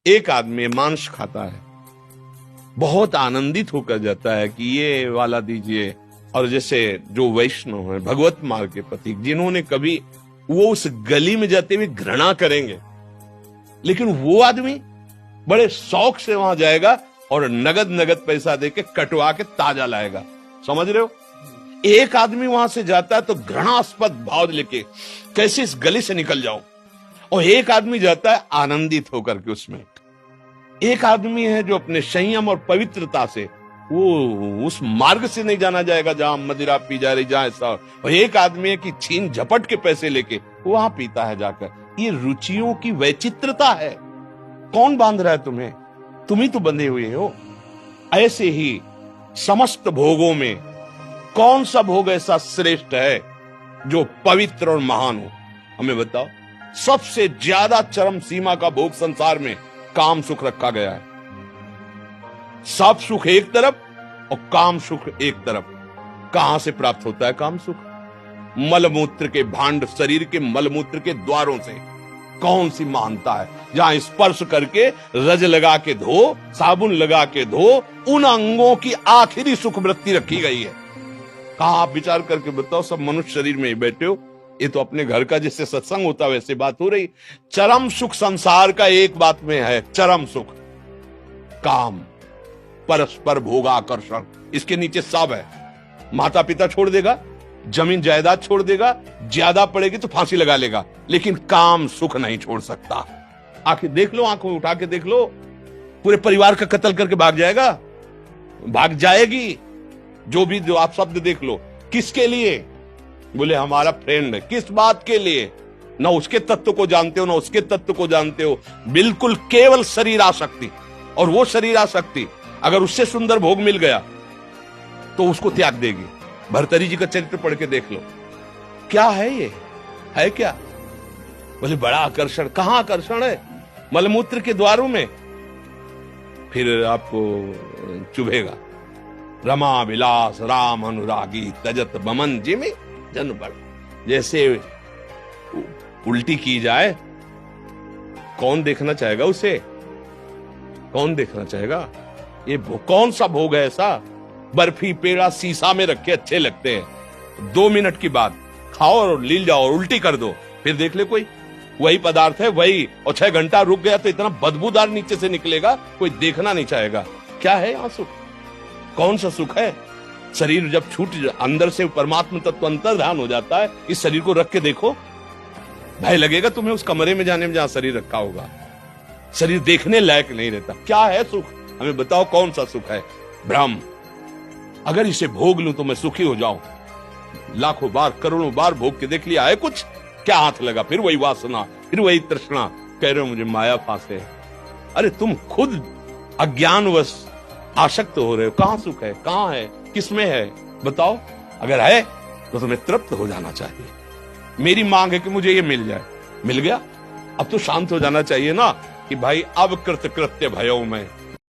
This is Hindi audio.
एक आदमी मांस खाता है, बहुत आनंदित होकर जाता है कि ये वाला दीजिए। और जैसे जो वैष्णव है, भगवत मार्ग के प्रतीक, जिन्होंने कभी, वो उस गली में जाते हुए घृणा करेंगे, लेकिन वो आदमी बड़े शौक से वहां जाएगा और नगद नगद पैसा देके कटवा के ताजा लाएगा। समझ रहे हो? एक आदमी वहां से जाता है तो घृणास्पद भाव लेके कैसे इस गली से निकल जाऊं, और एक आदमी जाता है आनंदित होकर के उसमें। एक आदमी है जो अपने संयम और पवित्रता से, वो उस मार्ग से नहीं जाना जाएगा जहां मदिरा पी जा रही, जहां ऐसा। और एक आदमी है कि छीन झपट के पैसे लेके वहां पीता है जाकर। ये रुचियों की वैचित्रता है। कौन बांध रहा है तुम्हें? तुम ही तो बंधे हुए हो। ऐसे ही समस्त भोगों में कौन सा भोग ऐसा श्रेष्ठ है जो पवित्र और महान हो? हमें बताओ। सबसे ज्यादा चरम सीमा का भोग संसार में काम सुख रखा गया है। सब सुख एक तरफ और काम सुख एक तरफ। कहां से प्राप्त होता है काम सुख? मलमूत्र के भांड, शरीर के मलमूत्र के द्वारों से। कौन सी महानता है जहां स्पर्श करके रज लगा के धो, साबुन लगा के धो, उन अंगों की आखिरी सुख वृत्ति रखी गई है। कहां आप विचार करके बताओ। सब मनुष्य शरीर में ही बैठे हो। ये तो अपने घर का जिससे सत्संग होता है वैसे बात हो रही। चरम सुख संसार का एक बात में है, चरम सुख काम, परस्पर भोगाकर्षण। इसके नीचे सब है। माता पिता छोड़ देगा, जमीन जायदाद छोड़ देगा, ज्यादा पड़ेगी तो फांसी लगा लेगा, लेकिन काम सुख नहीं छोड़ सकता। आखिर देख लो, आंखों उठा के देख लो, पूरे परिवार का कत्ल करके भाग जाएगा, भाग जाएगी। जो आप शब्द देख लो, किसके लिए? बोले हमारा फ्रेंड है। किस बात के लिए? ना उसके तत्व को जानते हो, ना उसके तत्व को जानते हो। बिल्कुल केवल शरीर आसक्ति। और वो शरीर आसक्ति अगर उससे सुंदर भोग मिल गया तो उसको त्याग देगी। भर्तरी जी का चरित्र पढ़ के देख लो। क्या है ये? है क्या? बोले बड़ा आकर्षण। कहां आकर्षण है? मलमूत्र के द्वारों में। फिर आपको चुभेगा। रमा विलास राम अनुरागी तजत बमन जिमी जन बड़। जैसे उल्टी की जाए, कौन देखना चाहेगा उसे? कौन देखना चाहेगा? ये कौन सा भोग है ऐसा? बर्फी पेड़ा शीशा में रखे अच्छे लगते हैं, 2 मिनट की बाद खाओ और लील जाओ और उल्टी कर दो, फिर देख ले कोई। वही पदार्थ है वही, और 6 घंटा रुक गया तो इतना बदबूदार नीचे से निकलेगा, कोई देखना नहीं चाहेगा। क्या है यहाँ सुख? कौन सा सुख है? शरीर जब छूट अंदर से परमात्मा तत्व अंतर्ध्यान हो जाता है, इस शरीर को रख के देखो, भय लगेगा तुम्हें उस कमरे में जाने में जहां शरीर रखा होगा। शरीर देखने लायक नहीं रहता। क्या है सुख? हमें बताओ कौन सा सुख है? भ्रम। अगर इसे भोग लूं तो मैं सुखी हो जाऊं। लाखों बार करोड़ों बार भोग के देख लिया है, कुछ क्या हाथ लगा? फिर वही वासना, फिर वही तृष्णा। कह रहे हो मुझे माया फांसे। अरे तुम खुद अज्ञानवश आसक्त हो रहे हो। कहां सुख है? कहां है? किसमें है? बताओ। अगर है तो तुम्हें तृप्त हो जाना चाहिए। मेरी मांग है कि मुझे ये मिल जाए। मिल गया, अब तो शांत हो जाना चाहिए ना कि भाई अब कृत्य भयो में